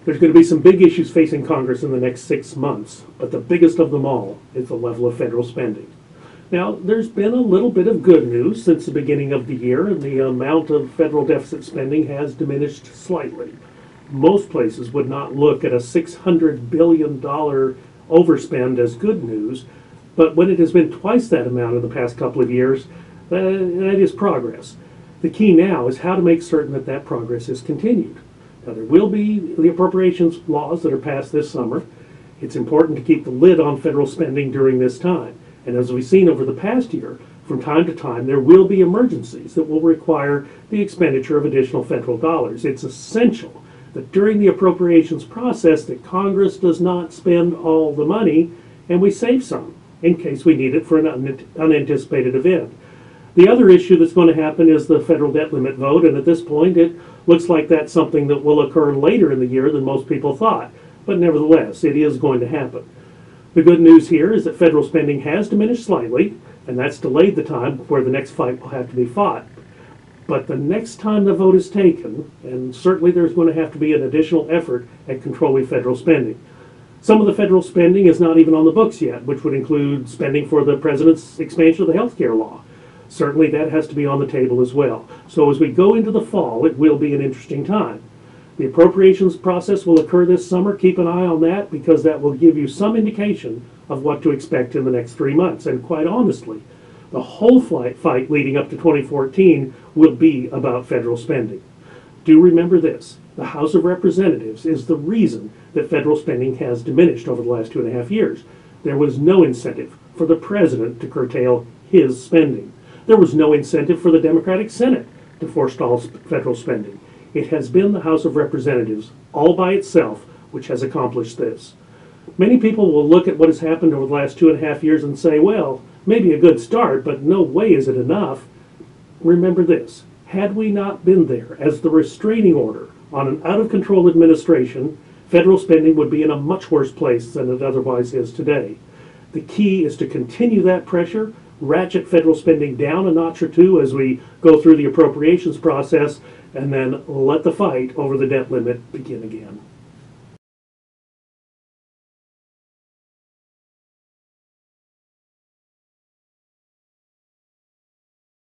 There's going to be some big issues facing Congress in the next 6 months, but the biggest of them all is the level of federal spending. Now, there's been a little bit of good news since the beginning of the year, and the amount of federal deficit spending has diminished slightly. Most places would not look at a $600 billion overspend as good news, but when it has been twice that amount in the past couple of years, that is progress. The key now is how to make certain that that progress is continued. Now, there will be the appropriations laws that are passed this summer. It's important to keep the lid on federal spending during this time. And as we've seen over the past year, from time to time, there will be emergencies that will require the expenditure of additional federal dollars. It's essential that during the appropriations process that Congress does not spend all the money and we save some in case we need it for an unanticipated event. The other issue that's going to happen is the federal debt limit vote, and at this point it looks like that's something that will occur later in the year than most people thought. But nevertheless, it is going to happen. The good news here is that federal spending has diminished slightly, and that's delayed the time where the next fight will have to be fought. But the next time the vote is taken, and certainly there's going to have to be an additional effort at controlling federal spending. Some of the federal spending is not even on the books yet, which would include spending for the president's expansion of the health care law. Certainly that has to be on the table as well. So as we go into the fall, it will be an interesting time. The appropriations process will occur this summer. Keep an eye on that because that will give you some indication of what to expect in the next 3 months. And quite honestly, the whole fight leading up to 2014 will be about federal spending. Do remember this. The House of Representatives is the reason that federal spending has diminished over the last 2.5 years. There was no incentive for the president to curtail his spending. There was no incentive for the Democratic Senate to forestall federal spending. It has been the House of Representatives all by itself which has accomplished this. Many people will look at what has happened over the last 2.5 years and say, well, maybe a good start, but no way is it enough. Remember this, had we not been there as the restraining order on an out-of-control administration, federal spending would be in a much worse place than it otherwise is today. The key is to continue that pressure, ratchet federal spending down a notch or two as we go through the appropriations process, and then let the fight over the debt limit begin again.